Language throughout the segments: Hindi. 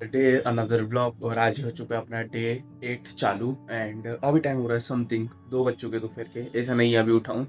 Day another blog. और आज हो चुका है अपना डे 8 चालू। एंड अभी टाइम हो रहा है समथिंग 2 बज चुके दोपहर के। ऐसा नहीं है अभी उठाऊँ।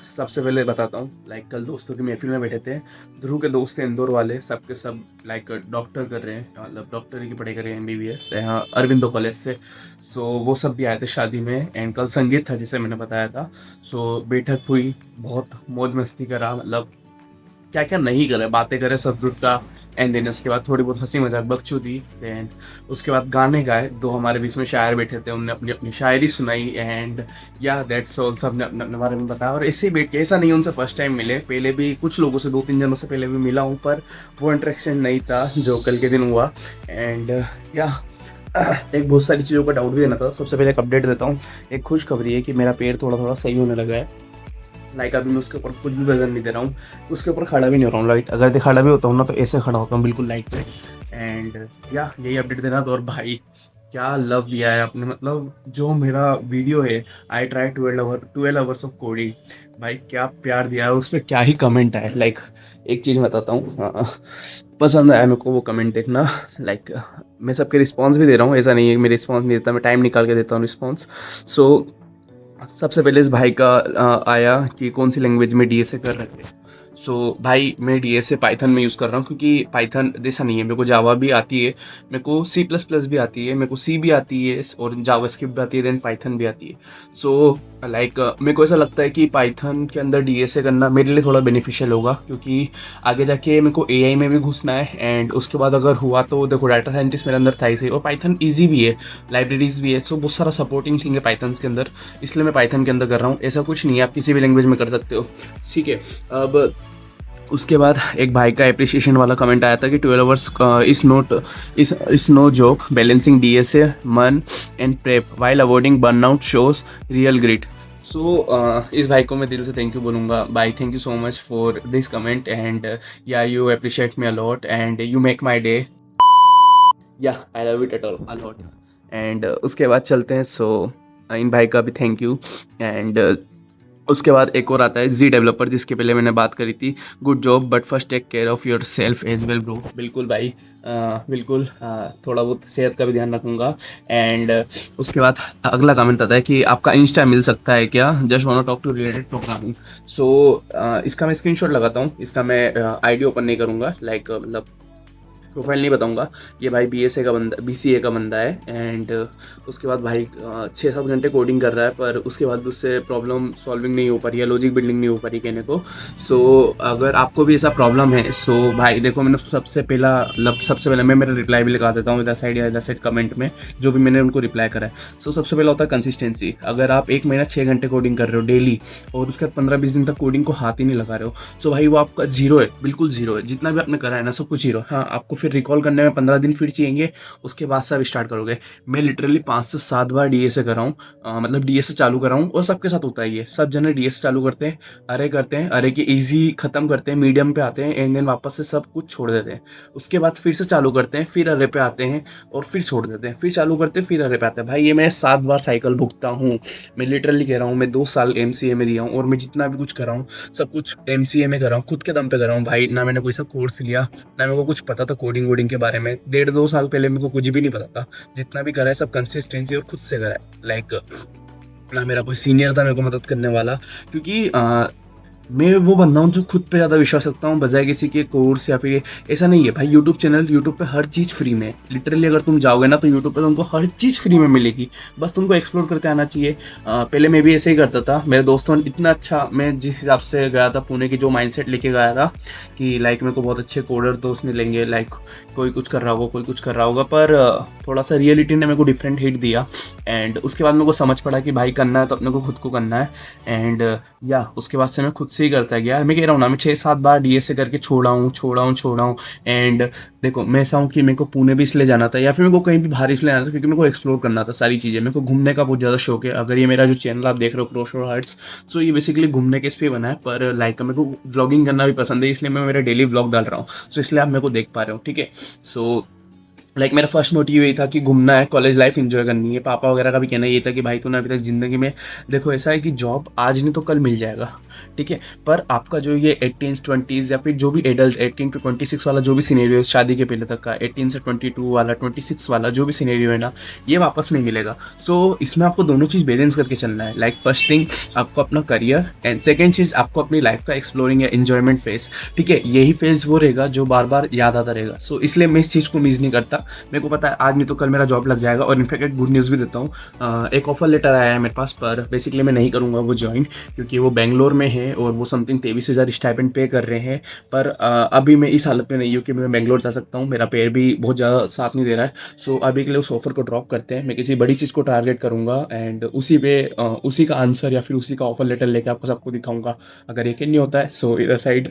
सबसे पहले बताता हूँ, कल दोस्तों की महफिल में बैठे थे। ध्रुव के दोस्त थे इंदौर वाले, सबके सब डॉक्टर कर रहे हैं, मतलब डॉक्टरी की पढ़ाई कर रहे हैं, MBBS यहाँ अरविंदो कॉलेज से। सो वो सब भी आए थे शादी में। एंड कल संगीत था जिसे मैंने बताया था। सो बैठक हुई, बहुत मौज मस्ती करा, मतलब क्या क्या नहीं करे, बातें करे सतगुरु का। एंड देन उसके बाद थोड़ी बहुत हंसी मजाक बकचोदी। एंड उसके बाद गाने गाए। 2 हमारे बीच में शायर बैठे थे, उनने अपनी अपनी शायरी सुनाई। एंड या दैट्स ऑल, सब ने अपने अपने बारे में बताया। और ऐसे ही बैठ के, ऐसा नहीं उनसे फर्स्ट टाइम मिले, पहले भी कुछ लोगों से 2-3 जनों से पहले भी मिला हूँ, पर वो इंटरेक्शन नहीं था जो कल के दिन हुआ। एंड या एक बहुत सारी चीज़ों का डाउट भी देना था। सबसे पहले एक अपडेट देता हूँ। एक खुशखबरी है कि मेरा पैर थोड़ा थोड़ा सही होने लगा है। अभी मैं उसके ऊपर कुछ भी वजन नहीं दे रहा हूँ, उसके ऊपर खड़ा भी नहीं हो रहा हूँ। अगर खड़ा भी होता हूँ ना, तो ऐसे खड़ा होता हूँ बिल्कुल लाइट पे। एंड या यही अपडेट देना था। और भाई क्या लव दिया है आपने, मतलब जो मेरा वीडियो है, I try 12 hours of coding, भाई क्या प्यार दिया है उस पर, क्या ही कमेंट है। एक चीज़ बताता हूँ, हाँ, पसंद आया मेरे को वो कमेंट देखना। मैं सबके रिस्पॉन्स भी दे रहा हूँ, ऐसा नहीं है कि मैं रिस्पॉन्स नहीं देता, मैं टाइम निकाल के देता हूँ रिस्पॉन्स। सो सबसे पहले इस भाई का आया कि कौन सी लैंग्वेज में DSA कर रहे थे। सो भाई मैं DSA पाइथन में यूज़ कर रहा हूँ, क्योंकि पाइथन जैसा नहीं है, मेरे को जावा भी आती है, मेरे को C++ भी आती है, मेरे को C भी आती है, और जावास्क्रिप्ट भी आती है, देन पाइथन भी आती है। सो मेरे को ऐसा लगता है कि पाइथन के अंदर DSA करना मेरे लिए थोड़ा बेनिफिशियल होगा, क्योंकि आगे जाके मेरे को AI में भी घुसना है। एंड उसके बाद अगर हुआ तो देखो, डाटा साइंटिस्ट मेरे अंदर था ही सही, और पाइथन ईजी भी है, लाइब्रेरीज भी है, सो बहुत सारा सपोर्टिंग थिंग है पाइथन के अंदर। इसलिए मैं पाइथन के अंदर कर रहा हूँ। ऐसा कुछ नहीं है, आप किसी भी लैंग्वेज में कर सकते हो, ठीक है। अब उसके बाद एक भाई का एप्रिसिएशन वाला कमेंट आया था कि 12 hours is no joke, balancing DSA मन and prep while avoiding burnout shows real grit. So इस भाई को मैं दिल से थैंक यू बोलूँगा। भाई thank you so much for this comment. And yeah you appreciate me a lot and you make my day. Yeah I love it at all a lot. And उसके बाद चलते हैं। सो इन भाई का भी थैंक यू। एंड उसके बाद एक और आता है जी डेवलपर, जिसके पहले मैंने बात करी थी। Good job, but first take care of yourself as well bro. बिल्कुल भाई, बिल्कुल, थोड़ा बहुत सेहत का भी ध्यान रखूँगा। एंड उसके बाद अगला कमेंट आता है कि आपका इंस्टा मिल सकता है क्या, just want talk to related programming. So इसका मैं स्क्रीनशॉट लगाता हूँ। इसका मैं ID ओपन नहीं करूँगा, मतलब प्रोफाइल नहीं बताऊंगा। ये भाई BSA का बंदा, BCA का बंदा है। एंड उसके बाद भाई 6-7 घंटे कोडिंग कर रहा है, पर उसके बाद भी उससे प्रॉब्लम सॉल्विंग नहीं हो पा रही है, लॉजिक बिल्डिंग नहीं हो पा रही कहने को। सो अगर आपको भी ऐसा प्रॉब्लम है, सो भाई देखो, मैंने उसको सबसे पहले मैं मेरा रिप्लाई भी लगा देता हूँ इधर साइड या इधर साइड कमेंट में, जो भी मैंने उनको रिप्लाई करा है। सो सबसे पहला होता है कंसिस्टेंसी। अगर आप 1 महीना 6 घंटे कोडिंग कर रहे हो डेली, और उसके बाद 15-20 दिन तक कोडिंग को हाथ ही नहीं लगा रहे हो, सो भाई वो आपका जीरो है, बिल्कुल जीरो है। जितना भी आपने करा है ना, सब कुछ जीरो। हाँ, आपको फिर रिकॉल करने में 15 दिन फिर चाहिए, उसके बाद से आप स्टार्ट करोगे। मैं लिटरली 5 से 7 बार DSA कर रहा हूँ, मतलब DSA चालू कर रहा हूँ। और सबके साथ होता है ये, सब जने DSA चालू करते हैं, अरे की ईजी खत्म करते हैं, मीडियम पे आते हैं, एंड देन वापस से सब कुछ छोड़ देते हैं। उसके बाद फिर से चालू करते हैं, फिर अरे पे आते हैं, और फिर छोड़ देते हैं, फिर चालू करते हैं, फिर अरे पे आते हैं। भाई ये मैं 7 बार साइकिल भुगता हूँ। मैं लिटरली कह रहा हूँ, मैं 2 साल MCA में दिया हूँ, और मैं जितना भी कुछ कर रहा हूँ, सब कुछ MCA में कर रहा हूँ, खुद के दम पे कर रहा हूँ भाई। ना मैंने कोई सा कोर्स लिया, ना मेरे को कुछ पता था कोडिंग वोडिंग के बारे में। 1.5-2 साल पहले मेरे को कुछ भी नहीं पता था। जितना भी करा है सब कंसिस्टेंसी और खुद से करा है। ना मेरा कोई सीनियर था मेरे को मदद करने वाला, क्योंकि मैं वो बंदा हूँ जो खुद पे ज़्यादा विश्वास रखता हूँ, बजाय किसी के कोर्स या फिर ऐसा नहीं है भाई। यूट्यूब पे हर चीज़ फ्री में है। लिटरली अगर तुम जाओगे ना, तो यूट्यूब पे तुमको हर चीज़ फ्री में मिलेगी, बस तुमको एक्सप्लोर करते आना चाहिए। पहले मैं भी ऐसे ही करता था। मेरे दोस्तों ने इतना अच्छा, मैं जिस हिसाब से गया था पुणे की, जो माइंडसेट लेके गया था कि मेरे को बहुत अच्छे कोडर दोस्त मिलेंगे, कोई कुछ कर रहा होगा, कोई कुछ कर रहा होगा, पर थोड़ा सा रियलिटी ने मेरे को डिफरेंट हिट दिया। एंड उसके बाद मेरे को समझ पड़ा कि भाई करना है तो अपने को खुद को करना है। एंड या उसके बाद से मैं खुद से ही करता गया। मैं कह रहा हूँ ना, मैं 6-7 बार DSA करके छोड़ा हूँ। एंड देखो, मैं ऐसा हूँ कि मेरे को पुणे भी इसलिए जाना था, या फिर मेरे को कहीं भी बाहर इसलिए जाना था, क्योंकि मेरे को एक्सप्लोर करना था सारी चीज़ें। मेरे को घूमने का बहुत ज़्यादा शौक है। अगर ये मेरा जो चैनल आप देख रहे हो, क्रोशो हर्ट्स, सो ये बेसिकली घूमने के इस पे बना है। पर मेरे को व्लॉगिंग करना भी पसंद है, इसलिए मैं मेरा डेली व्लॉग डाल रहा हूँ। सो इसलिए आप मेरे को देख पा रहे हो, ठीक है। सो मेरा फर्स्ट मोटिव यही था कि घूमना है, कॉलेज लाइफ एंजॉय करनी है। पापा वगैरह का भी कहना ये था कि भाई तूने अभी तक ज़िंदगी में, देखो ऐसा है कि जॉब आज नहीं तो कल मिल जाएगा, ठीक है। पर आपका जो ये 18s 20s या फिर जो भी एडल्ट 18 to 26 वाला जो भी सिनेरियो है शादी के पहले तक का, 18 से 22 वाला, 26 वाला जो भी सिनेरियो है ना, ये वापस नहीं मिलेगा। सो इसमें आपको दोनों चीज़ बैलेंस करके चलना है। लाइक फर्स्ट थिंग आपको अपना करियर, एंड सेकेंड चीज़ आपको अपनी लाइफ का एक्सप्लोरिंग या एन्जॉयमेंट फेज, ठीक है। यही फेज वो रहेगा जो बार बार याद आता रहेगा। सो इसलिए मैं इस चीज़ को मिस नहीं करता। मेरे को पता है आज नहीं तो कल मेरा जॉब लग जाएगा। और इनफैक्ट एक गुड न्यूज़ भी देता हूँ, एक ऑफर लेटर आया है मेरे पास, पर बेसिकली मैं नहीं करूँगा वो ज्वाइन, क्योंकि वो बेंगलोर में है और वो समथिंग 23,000 स्टाइपेंड पे कर रहे हैं। पर अभी मैं इस हालत में नहीं हूँ कि मैं बेंगलोर जा सकता हूँ, मेरा पेयर भी बहुत ज़्यादा साथ नहीं दे रहा है। सो अभी के लिए उस ऑफर को ड्रॉप करते हैं। मैं किसी बड़ी चीज़ को टारगेट करूँगा एंड उसी पे उसी का आंसर या फिर उसी का ऑफर लेटर लेके आपको सबको दिखाऊंगा। अगर यकीन नहीं होता है सो इधर साइड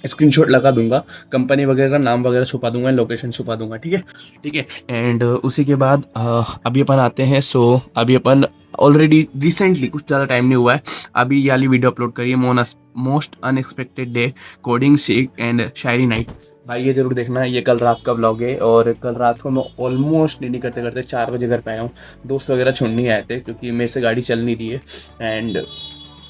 स्क्रीनशॉट लगा दूंगा, कंपनी वगैरह का नाम वगैरह छुपा दूंगा, लोकेशन छुपा दूंगा, ठीक है। ठीक है। एंड उसी के बाद अभी अपन आते हैं। सो अभी अपन ऑलरेडी रिसेंटली, कुछ ज़्यादा टाइम नहीं हुआ है, अभी ये वाली वीडियो अपलोड करी है, मोस्ट अनएक्सपेक्टेड डे कोडिंग सीख एंड शायरी नाइट। भाई ये जरूर देखना, ये कल रात का व्लॉग है। और कल रात को मैं ऑलमोस्ट नहीं करते करते 4 बजे घर पे आया हूँ। दोस्त वगैरह छोड़ने ही आए थे क्योंकि मेरे से गाड़ी चल नहीं रही है। एंड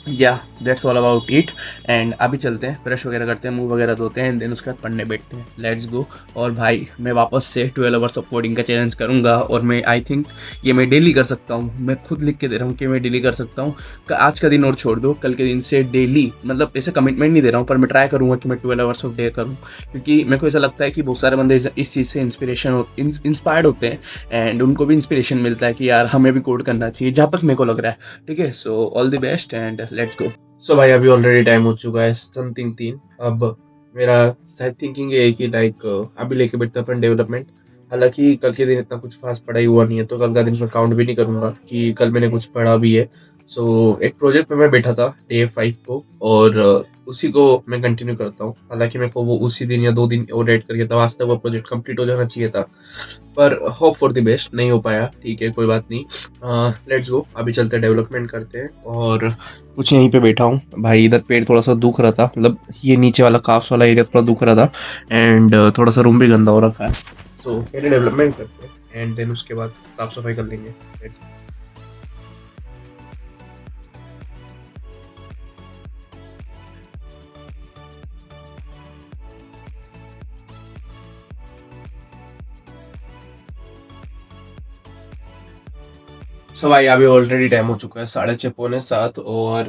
या that's all about it. And अभी चलते हैं, ब्रश वगैरह करते हैं, मुंह वगैरह धोते हैं, देन उसके बाद पढ़ने बैठते हैं। Let's go. और भाई मैं वापस से 12 आवर्स ऑफ कोडिंग का चैलेंज करूंगा। और मैं आई थिंक ये मैं डेली कर सकता हूँ। मैं खुद लिख के दे रहा हूँ कि मैं डेली कर सकता हूँ। आज का दिन और छोड़ दो, कल के दिन से डेली, मतलब ऐसे कमिटमेंट नहीं दे रहा हूँ, पर मैं ट्राई करूँगा कि मैं 12 आवर्स ऑफ डे करूँ। क्योंकि मेरे को ऐसा लगता है कि बहुत सारे बंदे इस चीज़ से इंस्पायर्ड होते हैं एंड उनको भी इंस्पिरेशन मिलता है कि यार हमें भी कोड करना चाहिए, जहाँ तक मेरे को लग रहा है। ठीक है। So all the best and let's go. So भाई अभी ऑलरेडी टाइम हो चुका है समथिंग 3। अब मेरा शायद थिंकिंग ये है कि लाइक अभी लेके बैठते अपन डेवलपमेंट। हालांकि कल के दिन इतना कुछ खास पढ़ाई हुआ नहीं है, तो कल का दिन मैं काउंट भी नहीं करूँगा कि कल मैंने कुछ पढ़ा भी है। सो एक प्रोजेक्ट पे मैं बैठा था डे 5 को, और उसी को मैं कंटिन्यू करता हूँ। हालांकि मेरे को वो उसी दिन या 2 दिन और ऐड करके था, आज तक वो प्रोजेक्ट कंप्लीट हो जाना चाहिए था, पर होप फॉर द बेस्ट नहीं हो पाया। ठीक है, कोई बात नहीं। लेट्स गो, अभी चलते हैं डेवलपमेंट करते हैं। और कुछ यहीं पे बैठा हूँ भाई, इधर पेड़ थोड़ा सा दुख रहा था, मतलब ये नीचे वाला काफ्स वाला एरिया थोड़ा दुख रहा था एंड थोड़ा सा रूम भी गंदा हो रखा है। सो पहले डेवलपमेंट करते हैं एंड देन उसके बाद साफ सफाई कर लेंगे। सो भाई अभी ऑलरेडी टाइम हो चुका है 6:30 पौने 7, और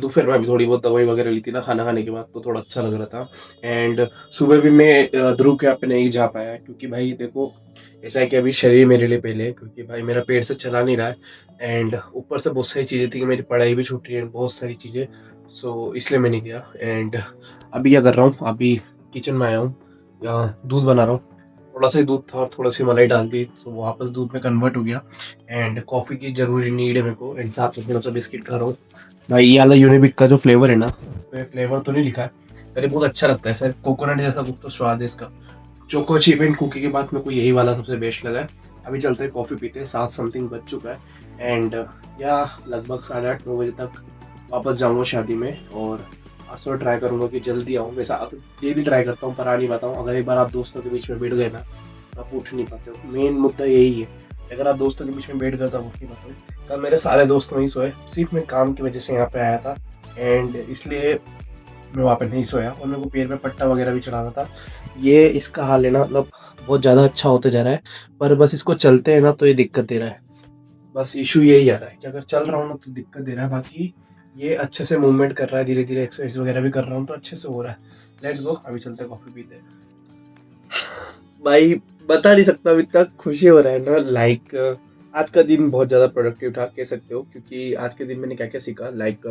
दोपहर में अभी थोड़ी बहुत दवाई वगैरह ली थी ना खाना खाने के बाद, तो थोड़ा अच्छा लग रहा था। एंड सुबह भी मैं ध्रुव के यहाँ पे नहीं जा पाया, क्योंकि भाई देखो ऐसा है कि अभी शरीर मेरे लिए पहले है, क्योंकि भाई मेरा पेट से चला नहीं रहा है एंड ऊपर से बहुत सारी चीज़ें थी कि मेरी पढ़ाई भी छूट रही है, बहुत सारी चीज़ें। सो इसलिए मैं नहीं गया। एंड अभी क्या कर रहा हूँ, अभी किचन में आया हूँ, यहाँ दूध बना रहा हूँ। थोड़ा सा ही दूध था और थोड़ा सी मलाई डाल दी तो वापस दूध में कन्वर्ट हो गया। एंड कॉफ़ी की ज़रूरी नीड है मेरे को, एंड साथ में थोड़ा सा बिस्किट खा रहा हूँ। भाई ये वाला यूनिबिक का जो फ्लेवर है ना, फ्लेवर तो नहीं लिखा है, अरे बहुत अच्छा लगता है सर, कोकोनट जैसा कुछ तो स्वाद है इसका। चोको चिप एंड कुकी के बाद मेरे को यही वाला सबसे बेस्ट लगा है। अभी चलते हैं कॉफ़ी पीते हैं, 7 समथिंग बज चुका है एंड या लगभग 8:30 9 बजे तक वापस जाऊँगा शादी में। और आज थोड़ा ट्राई करूँगा कि जल्दी आऊँ। वैसा डेली ट्राई करता हूँ, पर आ नहीं पाता हूँ। अगर एक बार आप दोस्तों के बीच में बैठ गए ना, तो आप उठ नहीं पाते हो। मेन मुद्दा यही है, अगर आप दोस्तों के बीच में बैठ गए तो आप उठ नहीं पाते हो। कल मेरे सारे दोस्त वहीं सोए, सिर्फ मैं काम की वजह से यहाँ पे आया था एंड इसलिए मैं वहाँ पे नहीं सोया। और मेरे को पैर में पट्टा वगैरह भी चढ़ाना था। ये इसका हाल है ना, मतलब बहुत ज़्यादा अच्छा होते जा रहा है, पर बस इसको चलते हैं ना तो ये दिक्कत दे रहा है। बस इशू यही आ रहा है कि अगर चल रहा हूँ ना तो दिक्कत दे रहा है, बाकी ये अच्छे से मूवमेंट कर रहा है, धीरे धीरे एक्सरसाइज वगैरह भी कर रहा हूँ तो अच्छे से हो रहा है। लेट्स गो, अभी चलते हैं कॉफ़ी पीते हैं। भाई बता नहीं सकता, अभी तक खुशी हो रहा है ना। लाइक आज का दिन बहुत ज़्यादा प्रोडक्टिव था कह सकते हो, क्योंकि आज के दिन मैंने क्या क्या सीखा। Like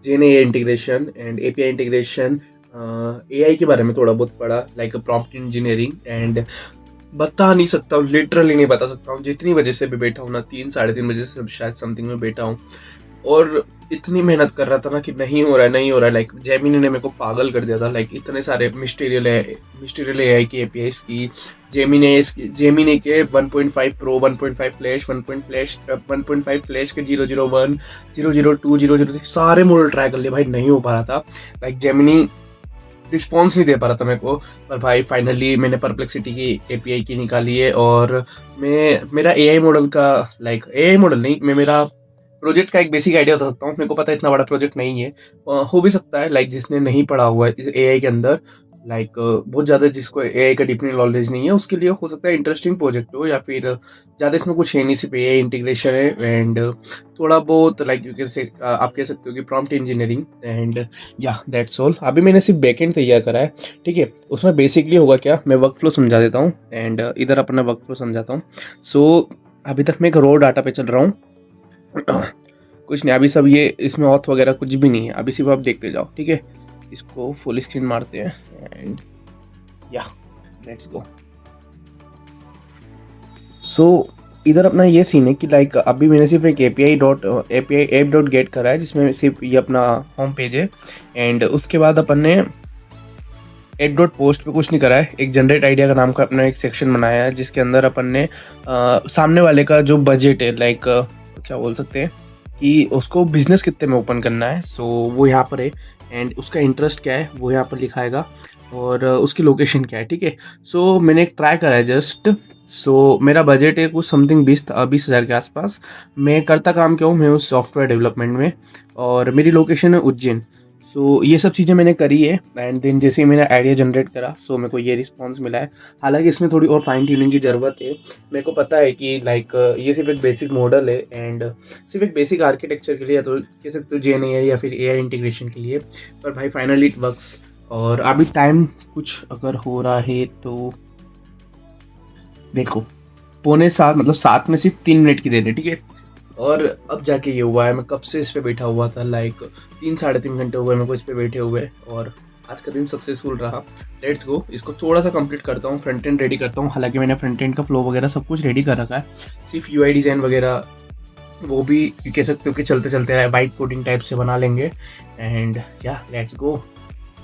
JNA integration and API integration, AI के बारे में थोड़ा बहुत पढ़ा, लाइक प्रॉम्प्ट इंजीनियरिंग। एंड बता नहीं सकता हूँ, लिटरली नहीं बता सकता हूँ, जितनी वजह से भी बैठा हूँ ना, 3 साढ़े 3 बजे से शायद समथिंग में बैठा हूँ और इतनी मेहनत कर रहा था ना कि नहीं हो रहा है। लाइक जेमिनी ने मेरे को पागल कर दिया था। लाइक इतने सारे मिस्टीरियल एआई की एपीआईज की, जेमिनी के 1.5 प्रो, 1.5 फ्लैश, 1.5 फ्लैश के 001 002 003 सारे मॉडल ट्राई कर लिए भाई, नहीं हो पा रहा था। लाइक जेमिनी रिस्पॉन्स नहीं दे पा रहा था मेरे को। पर भाई फाइनली मैंने परप्लेक्सिटी की एपीआई की निकाली है और मैं मेरा एआई मॉडल का, लाइक एआई मॉडल नहीं, मैं प्रोजेक्ट का एक बेसिक आइडिया बता सकता हूँ। मेरे को पता है इतना बड़ा प्रोजेक्ट नहीं है, हो भी सकता है लाइक जिसने नहीं पढ़ा हुआ है इस एआई के अंदर, लाइक बहुत ज़्यादा जिसको एआई का डीपली नॉलेज नहीं है उसके लिए हो सकता है इंटरेस्टिंग प्रोजेक्ट हो, या फिर ज़्यादा इसमें कुछ है नहीं, सिर्फ एआई इंटीग्रेशन है एंड थोड़ा बहुत लाइक यू कैन से आप कह सकते हो कि प्रॉम्प्ट इंजीनियरिंग एंड या दैट्स ऑल। अभी मैंने सिर्फ बैकएंड तैयार करा है, ठीक है। उसमें बेसिकली होगा क्या, मैं वर्क फ्लो समझा देता हूँ एंड इधर अपना वर्क फ्लो समझाता हूँ। सो अभी तक मैं एक रो डाटा पे चल रहा हूँ, कुछ नहीं अभी सब ये इसमें ऑथ वगैरह कुछ भी नहीं है, अभी सिर्फ आप देखते जाओ, ठीक है। इसको फुल स्क्रीन मारते हैं एंड या लेट्स गो। सो इधर अपना ये सीन है कि लाइक अभी मैंने सिर्फ एक एपीआई ऐप डॉट गेट करा है जिसमें सिर्फ ये अपना होम पेज है एंड उसके बाद अपन ने एड डॉट पोस्ट पे कुछ नहीं करा है। एक जनरेट आइडिया का नाम का अपना एक सेक्शन बनाया है जिसके अंदर अपन ने सामने वाले का जो बजट है लाइक क्या बोल सकते हैं कि उसको बिजनेस कितने में ओपन करना है, सो वो यहाँ पर है एंड उसका इंटरेस्ट क्या है वो यहाँ पर लिखाएगा और उसकी लोकेशन क्या है, ठीक है। सो मैंने एक ट्राई करा है जस्ट। सो मेरा बजट है कुछ समथिंग 20,000 के आसपास। मैं करता काम क्या हूँ, मैं उस सॉफ्टवेयर डेवलपमेंट में, और मेरी लोकेशन है उज्जैन। सो ये सब चीज़ें मैंने करी है एंड देन जैसे ही मैंने आइडिया जनरेट करा सो मेरे को ये रिस्पॉन्स मिला है। हालांकि इसमें थोड़ी और फाइन ट्यूनिंग की ज़रूरत है। मेरे को पता है कि लाइक ये सिर्फ एक बेसिक मॉडल है एंड सिर्फ एक बेसिक आर्किटेक्चर के लिए, तो कह सकते हो GNAI या फिर AI इंटीग्रेशन के लिए, पर भाई फाइनली इट वर्क्स। और अभी टाइम कुछ अगर हो रहा है तो देखो 6:45 मतलब 7 में सिर्फ 3 मिनट की देर है, ठीक है। और अब जाके ये हुआ है, मैं कब से इस पे बैठा हुआ था, लाइक 3-3.5 घंटे हुए मेरे को इस पे बैठे हुए और आज का दिन सक्सेसफुल रहा। लेट्स गो, इसको थोड़ा सा कंप्लीट करता हूँ, फ्रंट एंड रेडी करता हूँ। हालांकि मैंने फ्रंट एंड का फ्लो वगैरह सब कुछ रेडी कर रखा है, सिर्फ UI डिज़ाइन वगैरह वो भी कह सकते हो कि चलते चलते वाइट कोडिंग टाइप से बना लेंगे एंड या लेट्स गो।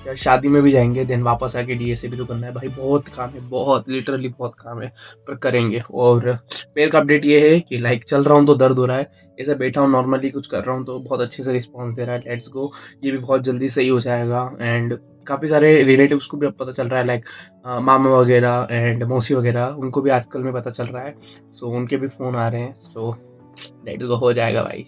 यार शादी में भी जाएंगे देन वापस आके DSA भी तो करना है भाई, बहुत काम है, बहुत लिटरली बहुत काम है, पर करेंगे। और मेरे का अपडेट ये है कि लाइक चल रहा हूँ तो दर्द हो रहा है, ऐसा बैठा हूँ नॉर्मली कुछ कर रहा हूँ तो बहुत अच्छे से रिस्पांस दे रहा है। लेट्स गो, ये भी बहुत जल्दी सही हो जाएगा एंड काफ़ी सारे रिलेटिव्स को भी अब पता चल रहा है, लाइक मामा वगैरह एंड मौसी वगैरह, उनको भी आजकल में पता चल रहा है। सो उनके भी फ़ोन आ रहे हैं, सो लेट्स गो, हो जाएगा भाई।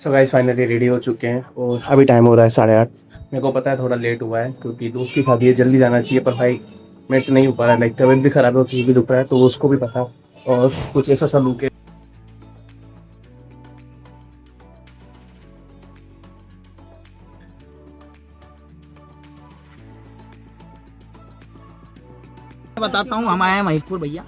सो गाइस फाइनली रेडी हो चुके हैं और अभी टाइम हो रहा है 8:30। मेरे को पता है थोड़ा लेट हुआ है क्योंकि दोस्त की शादी है, जल्दी जाना चाहिए, पर भाई मेरे से नहीं हो पा रहा है। लाइक तबीयत भी ख़राब है और भी दुख रहा है तो उसको भी पता, और कुछ ऐसा सलूक है। बताता हूँ, हम आए हैं महिपुर भैया,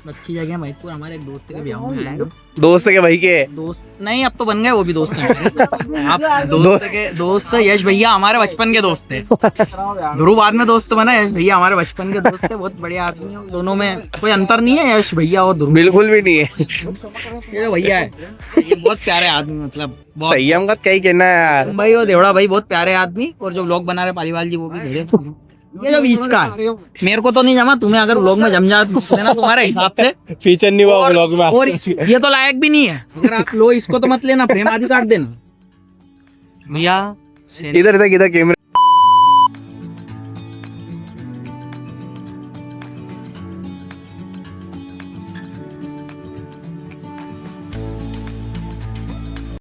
अच्छी जगह है महिपुर। हमारे एक दोस्त के ब्याह में आए हैं। दोस्त के भाई के दोस्त नहीं, अब तो बन गए वो भी दोस्त हैं हमारे। आप दोस्त के दोस्त यश भैया हमारे बचपन के दोस्त थे। ध्रुव बाद में दोस्त बना, यश भैया हमारे बचपन के दोस्त थे, बहुत बढ़िया आदमी है। दोनों में कोई अंतर नहीं है, यश भैया और ध्रुव बिल्कुल भी नहीं है। ये भैया है, ये बहुत प्यारे आदमी, मतलब संयम का क्या ही कहना है यार। भाई और देवड़ा भाई बहुत प्यारे आदमी, और जो व्लॉग बना रहे पालीवाल जी वो भी धीरे। ये जो बीच का है मेरे को तो नहीं जमा, तुम्हें अगर व्लॉग में जम जा लेना तुम्हारे हिसाब से, फीचर नहीं हुआ व्लॉग में। और ये तो लायक भी नहीं है, अगर आप लो इसको तो मत लेना, प्रेम आदि काट देना भैया। इधर कैमरा